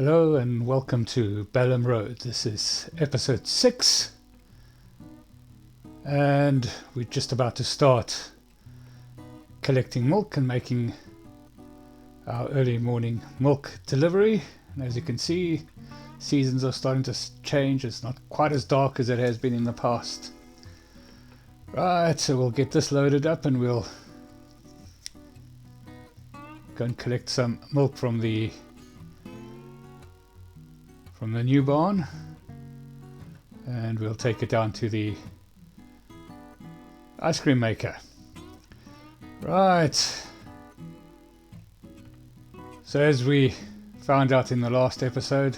Hello and welcome to Ballam Road. This is episode 6 and we're just about to start collecting milk and making our early morning milk delivery. And as you can see, seasons are starting to change. It's not quite as dark as it has been in the past. Right, so we'll get this loaded up and we'll go and collect some milk from the new barn, and we'll take it down to the ice cream maker. Right, so as we found out in the last episode,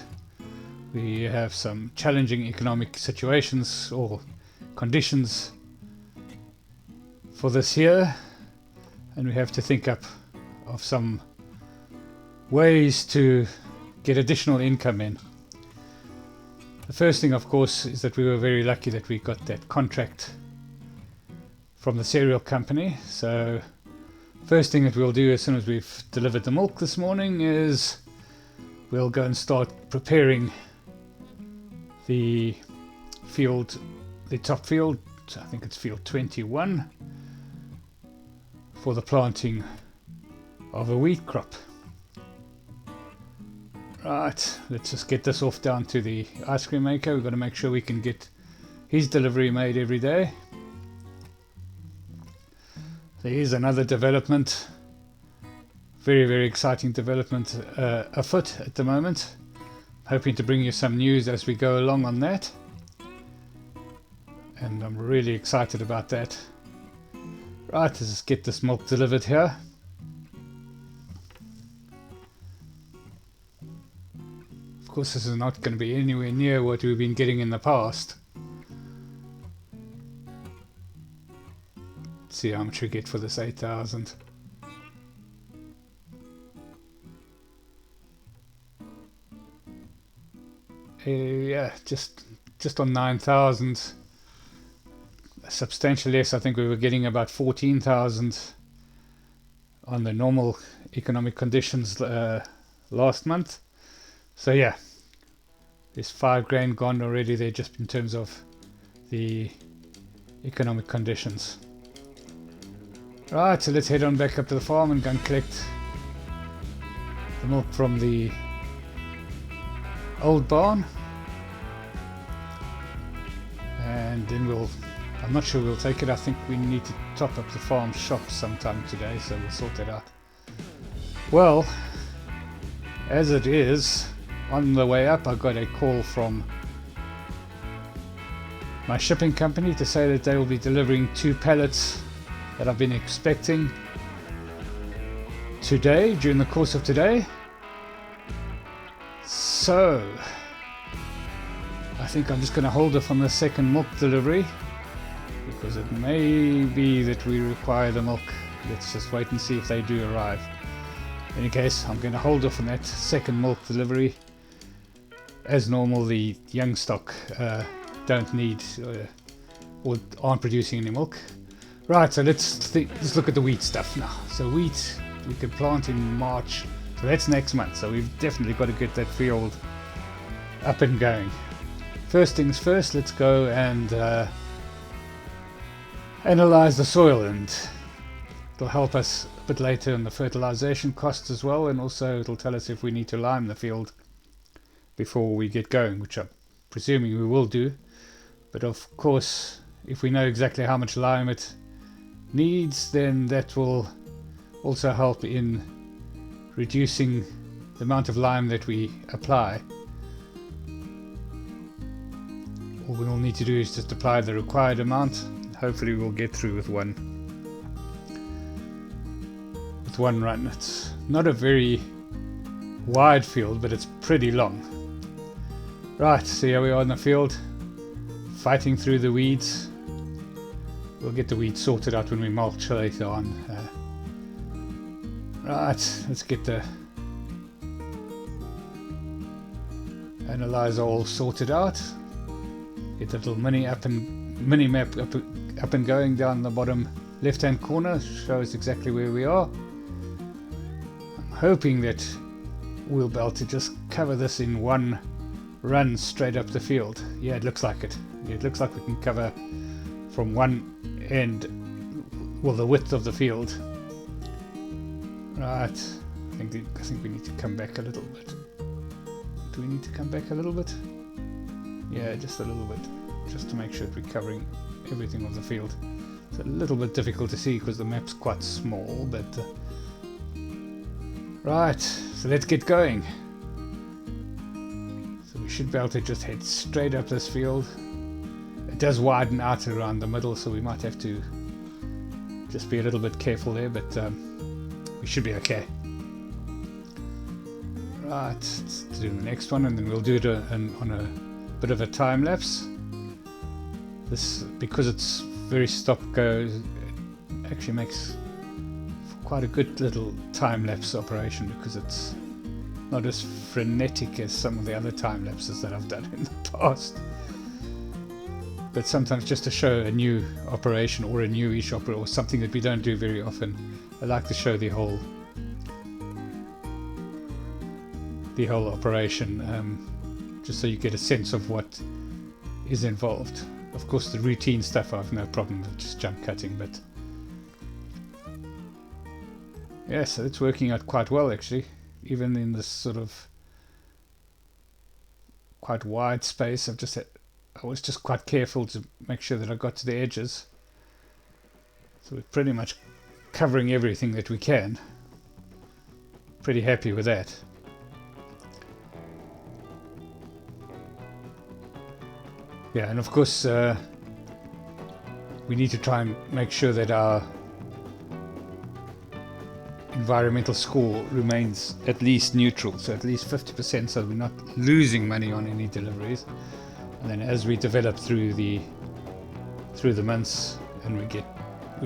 we have some challenging economic situations or conditions for this year, and we have to think up of some ways to get additional income in. The first thing, of course, is that we were very lucky that we got that contract from the cereal company. So first thing that we'll do as soon as we've delivered the milk this morning is we'll go and start preparing the field, the top field, I think it's field 21, for the planting of a wheat crop. Right, let's just get this off down to the ice cream maker. We've got to make sure we can get his delivery made every day. So here's another development, very exciting development afoot at the moment. Hoping to bring you some news as we go along on that, and I'm really excited about that. Right, let's just get this milk delivered here. Of course, this is not going to be anywhere near what we've been getting in the past. Let's see how much we get for this 8,000. Yeah, just on 9,000. Substantially less. I think we were getting about 14,000 on the normal economic conditions last month. So yeah, there's 5 grand gone already there just in terms of the economic conditions. Right, so let's head on back up to the farm and go and collect the milk from the old barn. And then I'm not sure we'll take it. I think we need to top up the farm shop sometime today, so we'll sort that out. Well, as it is, on the way up I got a call from my shipping company to say that they will be delivering 2 pallets that I've been expecting today, during the course of today. So I think I'm just going to hold off on the second milk delivery because it may be that we require the milk. Let's just wait and see if they do arrive. In any case, I'm going to hold off on that second milk delivery. As normal, the young stock don't need or aren't producing any milk. Right, so let's look at the wheat stuff now. So wheat we can plant in March, so that's next month. So we've definitely got to get that field up and going. First things first, let's go and analyze the soil, and it'll help us a bit later on the fertilization costs as well, and also it'll tell us if we need to lime the field before we get going, which I'm presuming we will do. But of course, if we know exactly how much lime it needs, then that will also help in reducing the amount of lime that we apply. All we'll need to do is just apply the required amount. Hopefully we'll get through with one run. It's not a very wide field, but it's pretty long. Right, so here we are in the field, fighting through the weeds. We'll get the weeds sorted out when we mulch later on. Right, let's get the analyzer all sorted out. Get the little mini map up and going down the bottom left hand corner. Shows exactly where we are. I'm hoping that we'll be able to just cover this in one run straight up the field. Yeah, it looks like it. Yeah, it looks like we can cover from one end, well, the width of the field. Right, I think we need to come back a little bit. Do we need to come back a little bit? Yeah, just a little bit, just to make sure that we're covering everything of the field. It's a little bit difficult to see because the map's quite small, but right, so let's get going. So we should be able to just head straight up this field. It does widen out around the middle, so we might have to just be a little bit careful there, but we should be okay. Right, let's do the next one, and then we'll do it on a bit of a time lapse. This, because it's very stop go, it actually makes quite a good little time lapse operation, because it's not as frenetic as some of the other time lapses that I've done in the past. But sometimes just to show a new operation or a newish operation or something that we don't do very often, I like to show the whole operation, just so you get a sense of what is involved. Of course, the routine stuff I have no problem with, just jump cutting, but yeah, so it's working out quite well actually, even in this sort of quite wide space. I was just quite careful to make sure that I got to the edges, so we're pretty much covering everything that we can. Pretty happy with that. Yeah, and of course we need to try and make sure that our environmental score remains at least neutral, so at least 50%, so we're not losing money on any deliveries. And then as we develop through the months and we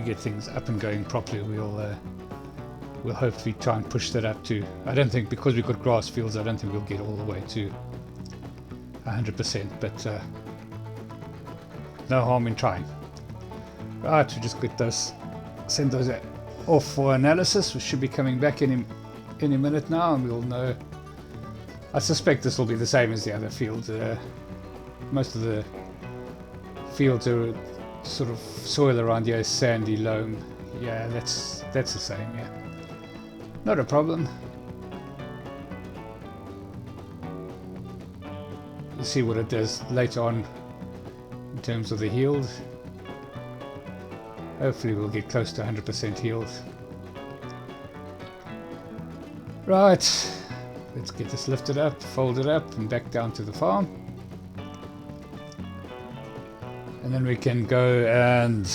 get things up and going properly, we'll hopefully try and push that up to, I don't think, because we've got grass fields, I don't think we'll get all the way to 100%, but no harm in trying. Right, we just get those, send those off for analysis. We should be coming back any minute now, and we'll know. I suspect this will be the same as the other field. Most of the fields are sort of soil around here is sandy loam. Yeah, that's the same. Yeah, not a problem. We'll see what it does later on in terms of the healed. Hopefully we'll get close to 100% healed. Right, let's get this lifted up, folded up, and back down to the farm. And then we can go and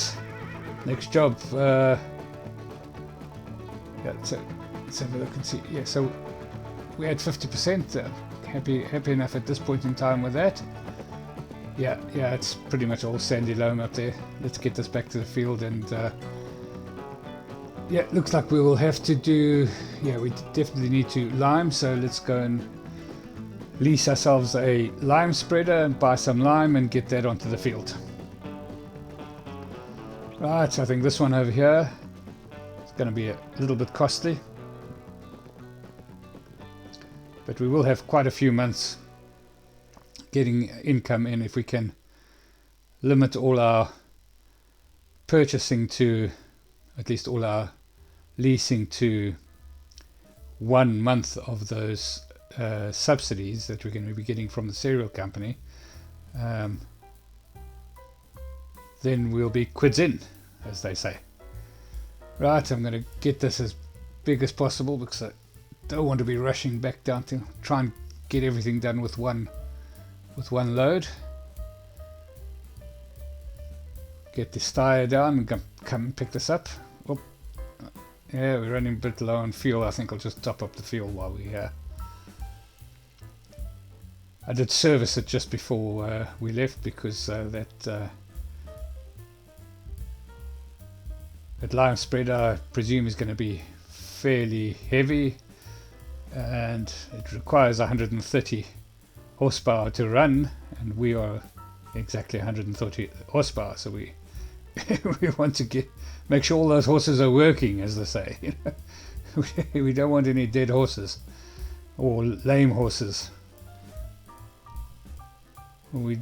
next job. Yeah, so let's have a look and see. Yeah, so we had 50%. Happy enough at this point in time with that. Yeah, it's pretty much all sandy loam up there. Let's get this back to the field, and yeah, looks like we will have to do, yeah, we definitely need to lime, so let's go and lease ourselves a lime spreader and buy some lime and get that onto the field. Right, so I think this one over here is going to be a little bit costly, but we will have quite a few months getting income in if we can limit all our purchasing to, at least all our leasing to 1 month of those subsidies that we're going to be getting from the cereal company. Then we'll be quids in, as they say. Right, I'm going to get this as big as possible because I don't want to be rushing back down to try and get everything done with one load. Get the styre down and come and pick this up. Oh, yeah, we're running a bit low on fuel. I think I'll just top up the fuel while we're here. I did service it just before we left because that lime spreader, I presume, is going to be fairly heavy, and it requires 130 horsepower to run, and we are exactly 130 horsepower, so we we want to make sure all those horses are working, as they say. We don't want any dead horses or lame horses. We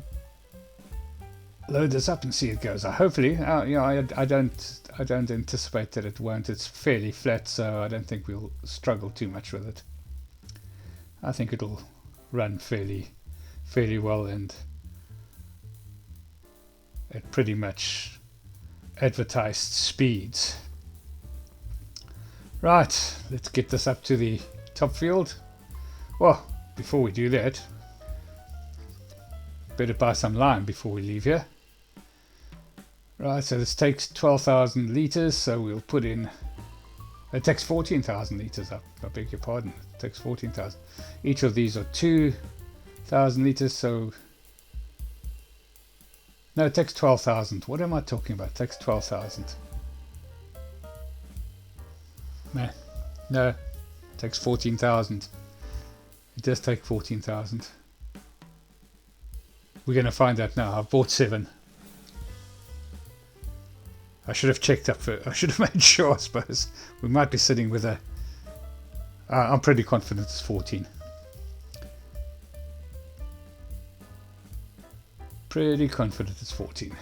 load this up and see it goes. Hopefully, I don't anticipate that it won't. It's fairly flat, so I don't think we'll struggle too much with it. I think it'll run fairly well and at pretty much advertised speeds. Right, let's get this up to the top field. Well, before we do that, better buy some lime before we leave here. Right, so this takes 12,000 litres, so we'll put in, it takes 14,000 litres up, I beg your pardon, it takes 14,000. Each of these are 2,000 litres, so, no, it takes 12,000. What am I talking about? It takes 12,000. No, it takes 14,000. It does take 14,000. We're going to find out now. I've bought 7. I should have checked up for, I should have made sure, I suppose. We might be sitting with a, I'm pretty confident it's 14. Pretty confident it's 14.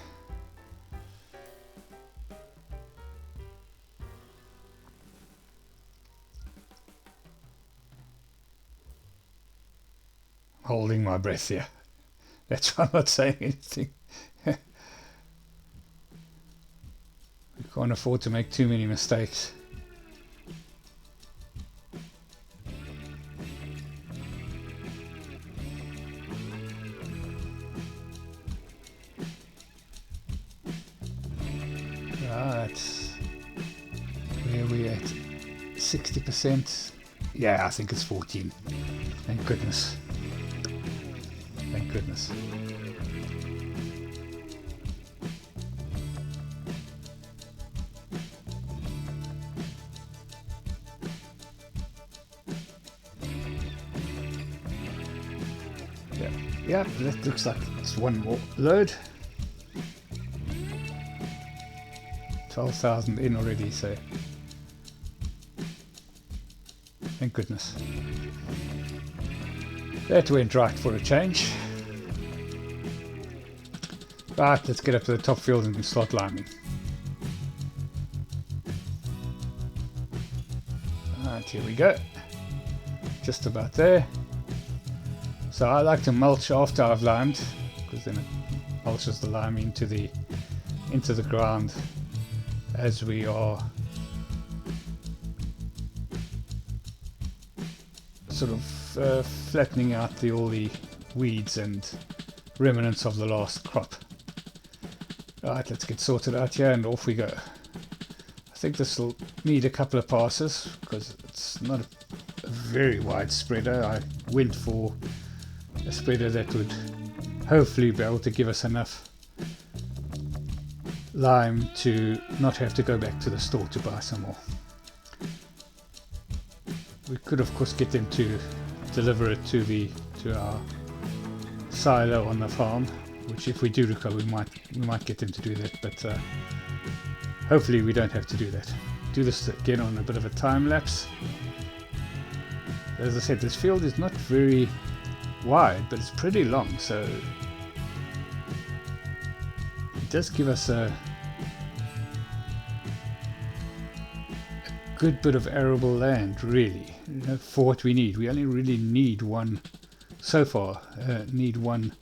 Holding my breath here. That's why I'm not saying anything. We can't afford to make too many mistakes. Right. Where are we at? 60%? Yeah, I think it's 14. Thank goodness. Thank goodness. Yeah, that looks like it's one more load. 12,000 in already, so thank goodness. That went right for a change. Right, let's get up to the top field and start liming. Right, here we go. Just about there. So I like to mulch after I've limed, because then it mulches the lime into the ground as we are sort of flattening out all the weeds and remnants of the last crop. Right, let's get sorted out here and off we go. I think this will need a couple of passes because it's not a very wide spreader. I went for a spreader that would hopefully be able to give us enough lime to not have to go back to the store to buy some more. We could of course get them to deliver it to our silo on the farm, which if we do recover we might get them to do that, but hopefully we don't have to do that. Do this again on a bit of a time lapse. As I said, this field is not very wide, but it's pretty long, so it does give us a good bit of arable land, really, for what we need. We only really need one, so far, need one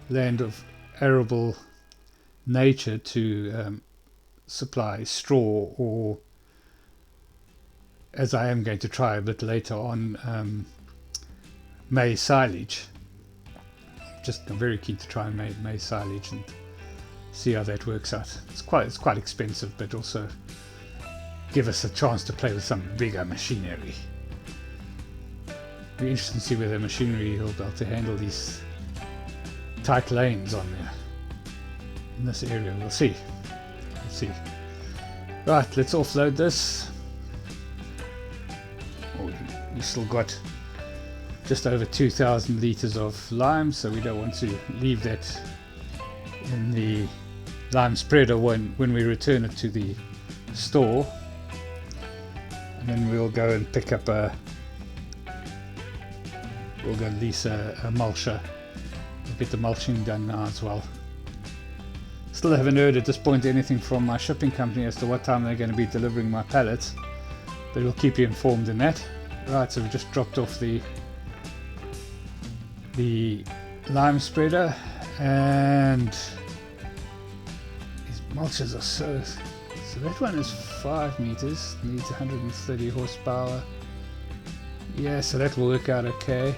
land of arable nature to supply straw, or, as I am going to try a bit later on, maize silage. I'm very keen to try and make maize silage and see how that works out. It's quite expensive, but also give us a chance to play with some bigger machinery. Be interesting to see whether machinery will be able to handle these tight lanes on there in this area. We'll see. Right, let's offload this. We still got just over 2,000 litres of lime, so we don't want to leave that in the lime spreader when we return it to the store. And then we'll go and pick up a we'll go lease a mulcher. We'll get the mulching done now as well. Still haven't heard at this point anything from my shipping company as to what time they're going to be delivering my pallets, but we'll keep you informed in that. Right, so we just dropped off the lime spreader, and these mulches are so that one is 5 meters, needs 130 horsepower. Yeah, so that will work out okay.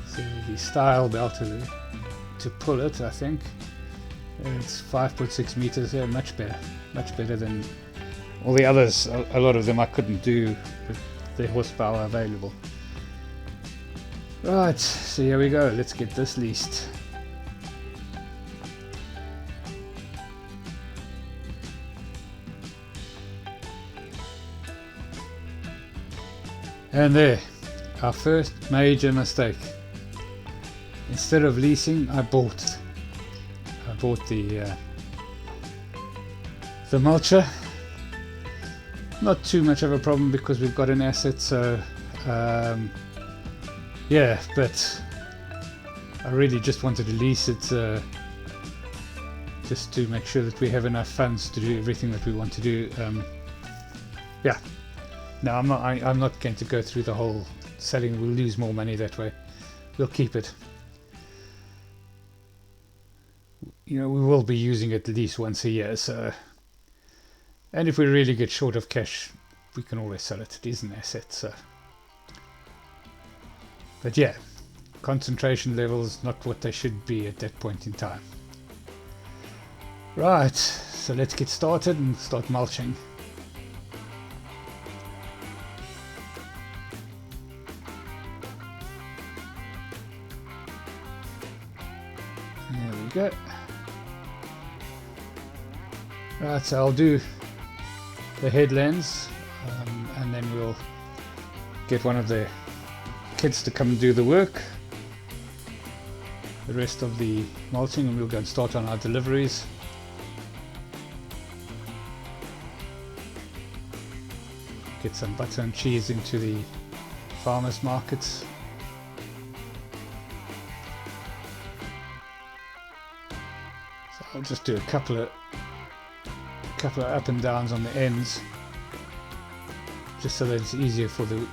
So the style belt to pull it, I think it's 5.6 meters. Yeah, much better than all the others. A lot of them I couldn't do with the horsepower available. Right, so here we go, let's get this leased. And there, our first major mistake. Instead of leasing, I bought the mulcher. Not too much of a problem because we've got an asset, so yeah, but I really just wanted to lease it just to make sure that we have enough funds to do everything that we want to do. Yeah, no, I'm not going to go through the whole selling. We'll lose more money that way. We'll keep it. You know, we will be using it at least once a year, so, and if we really get short of cash, we can always sell it. It is an asset, so. But yeah, concentration levels not what they should be at that point in time. Right, so let's get started and start mulching. There we go. Right, so I'll do the headlands, and then we'll get one of the kids to come and do the work. The rest of the mulching, and we'll go and start on our deliveries. Get some butter and cheese into the farmers markets. So I'll just do a couple of up and downs on the ends, just so that it's easier for the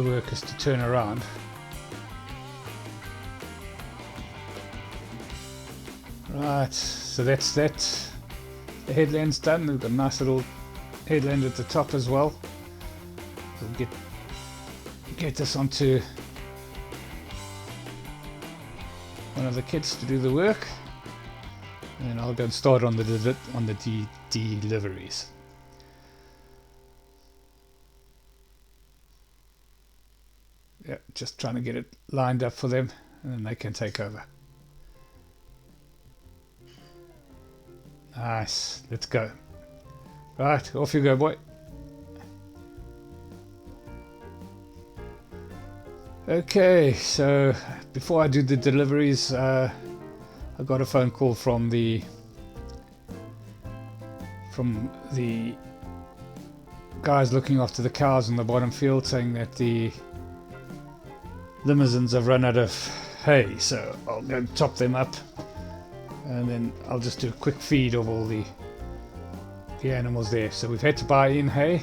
workers to turn around. Right, so that's that. The headland's done. We've got a nice little headland at the top as well. We'll get this onto one of the kids to do the work, and then I'll go and start on the deliveries. Yeah, just trying to get it lined up for them, and then they can take over. Nice, let's go. Right, off you go, boy. Okay, so before I do the deliveries, I got a phone call from the guys looking after the cows in the bottom field, saying that the limousines have run out of hay, so I'll go and top them up, and then I'll just do a quick feed of all the animals there. So we've had to buy in hay,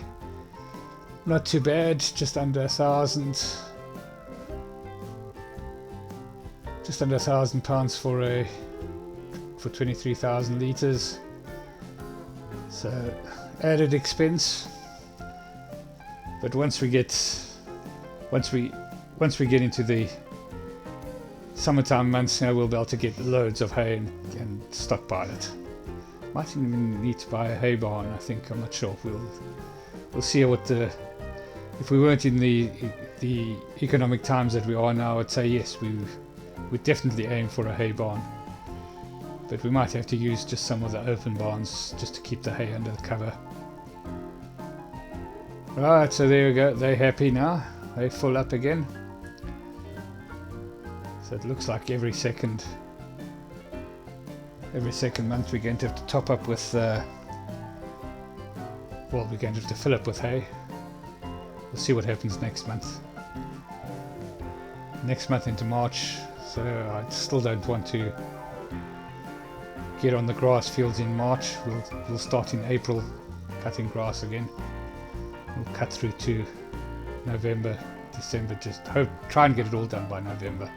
not too bad, just under 1,000 pounds for 23,000 litres. So added expense, but once we get into the summertime months, now we'll be able to get loads of hay and stockpile it. Might even need to buy a hay barn, I think. I'm not sure. We'll see if we weren't in the economic times that we are now, I'd say yes, we would definitely aim for a hay barn. But we might have to use just some of the open barns just to keep the hay under the cover. Right, so there we go. They're happy now. They're full up again. So it looks like every second month we're going to have to top up with we're going to have to fill up with hay. we'll see what happens next month. Next month into March, so I still don't want to get on the grass fields in March. We'll start in April cutting grass again. We'll cut through to November, December, just try and get it all done by November.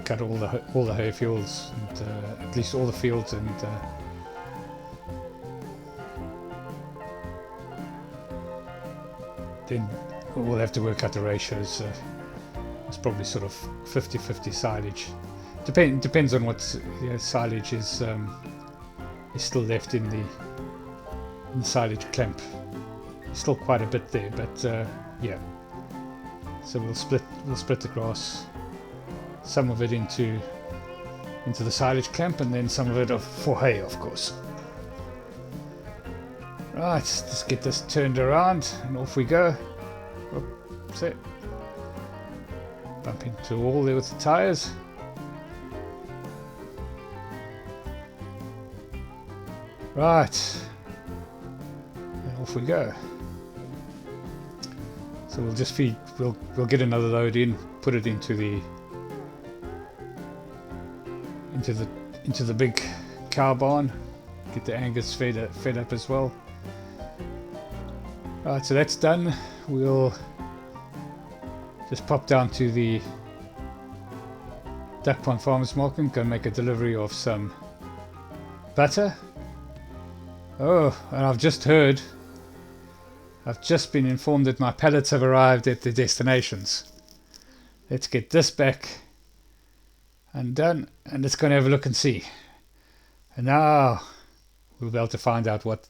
Cut all the hay fields, and at least all the fields, and then we'll have to work out the ratios. It's probably sort of 50-50 silage. Depends on what silage is still left in the silage clamp. There's still quite a bit there, but yeah. So we'll split the grass, some of it into the silage clamp, and then some of it for hay, of course. Right, let's get this turned around and off we go. Whoop, so bump into a wall there with the tires. Right, and off we go. So we'll just we'll get another load in, put it into the big cow barn, get the Angus fed up as well. Right, so that's done. We'll just pop down to the Duck Pond Farmers Market, go make a delivery of some butter. Oh, and I've just been informed that my pallets have arrived at their destinations. Let's get this back undone, and let's go and have a look and see. And now we'll be able to find out what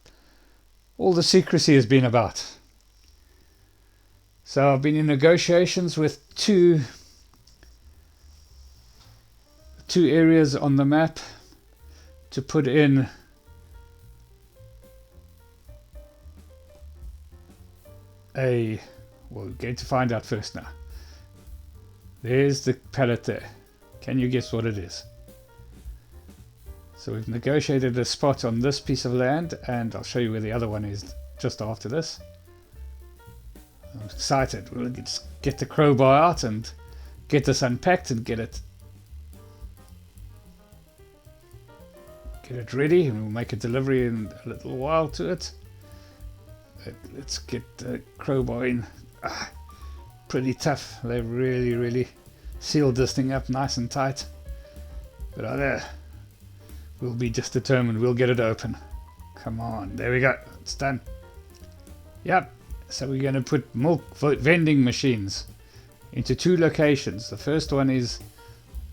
all the secrecy has been about. So I've been in negotiations with two areas on the map to put in we're going to find out first now. There's the pallet there. Can you guess what it is? So we've negotiated a spot on this piece of land, and I'll show you where the other one is just after this. I'm excited. We'll get the crowbar out and get this unpacked and get it ready, and we'll make a delivery in a little while to it. Let's get the crowbar in. Pretty tough. They've really sealed this thing up nice and tight. But there, we'll be just determined. We'll get it open. Come on, there we go. It's done. Yep. So we're going to put milk vending machines into two locations. The first one is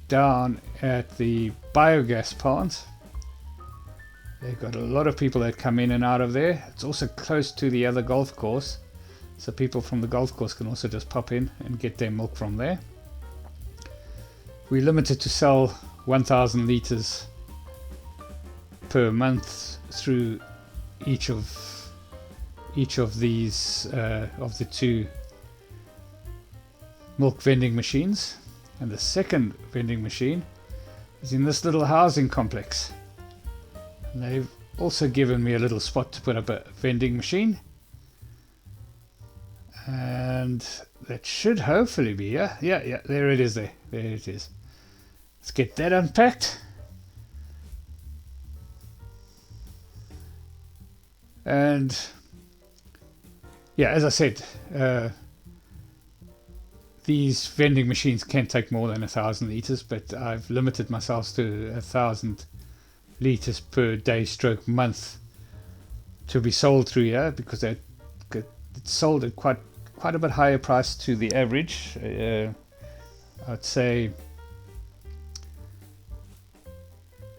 down at the biogas plant. They've got a lot of people that come in and out of there. It's also close to the other golf course, so people from the golf course can also just pop in and get their milk from there. We're limited to sell 1,000 litres per month through each of these of the two milk vending machines. And the second vending machine is in this little housing complex. And they've also given me a little spot to put up a vending machine, and that should hopefully be yeah, there it is. There it is. Let's get that unpacked. And yeah, as I said, these vending machines can take more than 1,000 litres, but I've limited myself to 1,000 litres per day stroke month to be sold through here, because it's sold at quite a bit higher price to the average. I'd say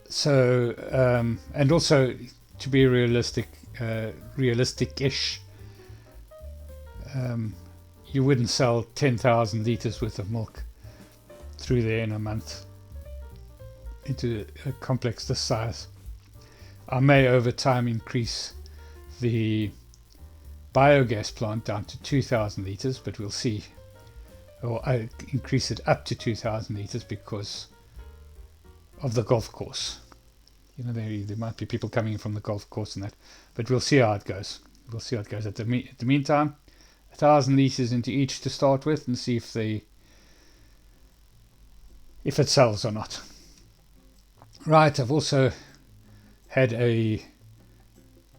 so, and also to be realistic-ish, you wouldn't sell 10,000 litres worth of milk through there in a month into a complex this size. I may over time increase the biogas plant down to 2,000 litres, but we'll see. Or I increase it up to 2,000 litres because of the golf course. You know, there might be people coming in from the golf course and that, but we'll see how it goes. We'll see how it goes. At the meantime, 1,000 litres into each to start with, and see if it sells or not. Right, I've also had a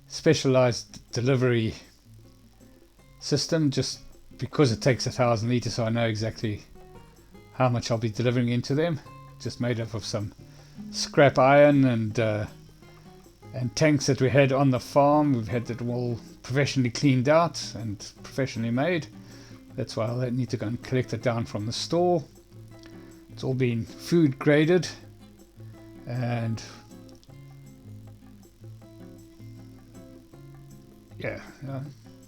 specialized delivery system, just because it takes 1,000 litres, so I know exactly how much I'll be delivering into them. Just made up of some scrap iron and tanks that we had on the farm. We've had it all professionally cleaned out and professionally made. That's why I'll need to go and collect it down from the store. It's all been food graded, and yeah,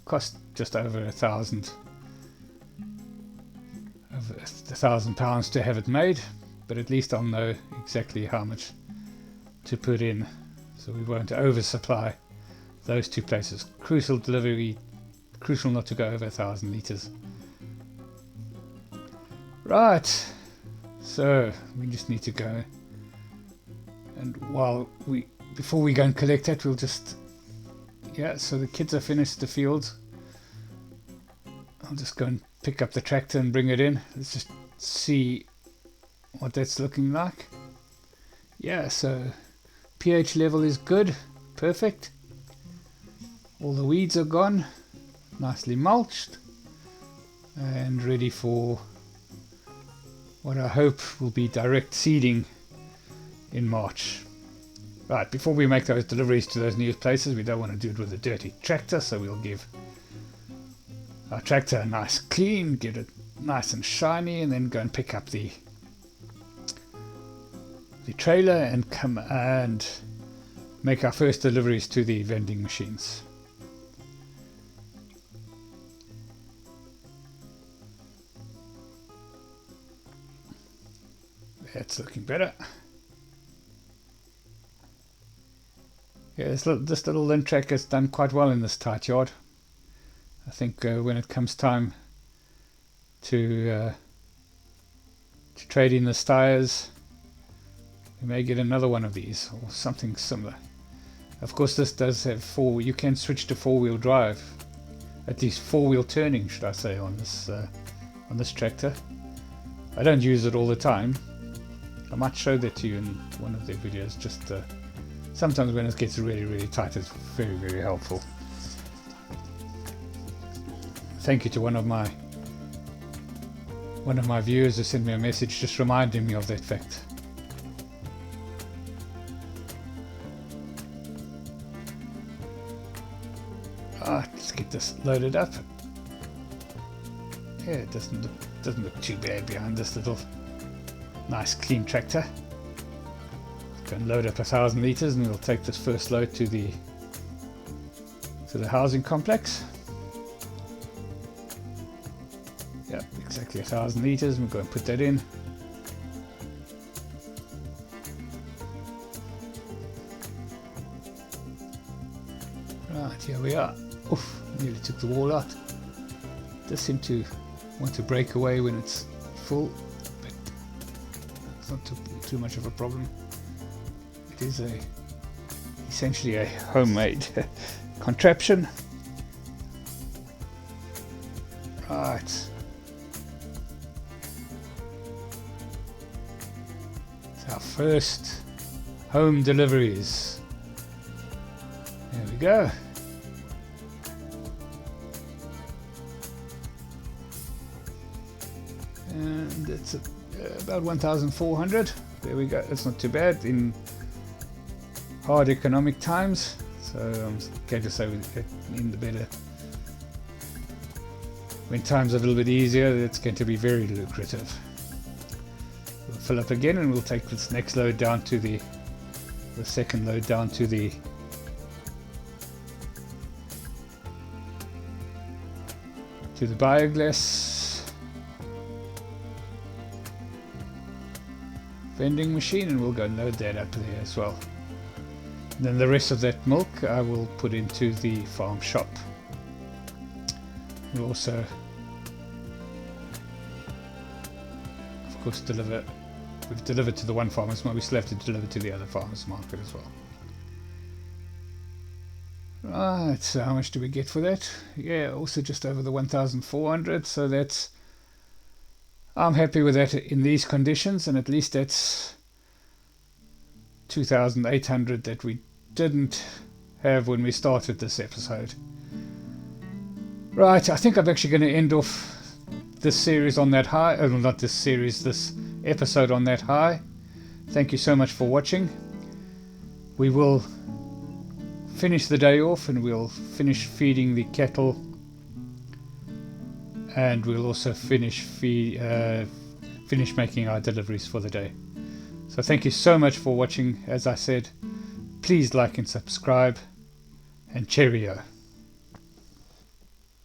cost just over £1,000 to have it made, but at least I'll know exactly how much to put in, so we won't oversupply those two places. Crucial not to go over 1,000 litres. Right, so we just need to go, and before we go and collect it, we'll just, so the kids are finished the fields. I'll just go and pick up the tractor and bring it in. Let's just see what that's looking like. Yeah, so pH level is good, perfect. All the weeds are gone, nicely mulched, and ready for what I hope will be direct seeding in March. Right, before we make those deliveries to those new places, we don't want to do it with a dirty tractor, so we'll give our tractor a nice clean, get it nice and shiny, and then go and pick up the trailer and come and make our first deliveries to the vending machines. That's looking better. Yeah, this little lint track has done quite well in this tight yard. I think when it comes time to trade in the styres, we may get another one of these or something similar. Of course, this does have you can switch to 4-wheel drive, at least 4-wheel turning, should I say, on this tractor. I don't use it all the time. I might show that to you in one of the videos. Just sometimes when it gets really, really tight, it's very, very helpful. Thank you to one of my viewers who sent me a message just reminding me of that fact. Let's get this loaded up. Yeah, it doesn't look too bad behind this little nice clean tractor. Go and load up 1,000 litres, and we'll take this first load to the housing complex. Yep, exactly 1,000 litres, and we'll go and put that in. Right, here we are. Oof, nearly took the wall out. Does seem to want to break away when it's full, but it's not too much of a problem. It is essentially a homemade contraption. Right. It's our first home deliveries. There we go. And it's about 1,400. There we go. That's not too bad in hard economic times. So I'm going to say in the better. When times are a little bit easier, it's going to be very lucrative. We'll fill up again, and we'll take this next load down to the second load down to the biogas vending machine, and we'll go and load that up there as well. And then the rest of that milk I will put into the farm shop. We'll also, of course, we've delivered to the one farmer's market. We still have to deliver to the other farmer's market as well. Right, so how much do we get for that? Yeah, also just over the 1,400, so that's... I'm happy with that in these conditions, and at least that's 2,800 that we didn't have when we started this episode. Right, I think I'm actually going to end off this series on that high. Not this series, this episode on that high. Thank you so much for watching. We will finish the day off and we'll finish feeding the cattle, and we'll also finish making our deliveries for the day. So thank you so much for watching. As I said, please like and subscribe, and cheerio.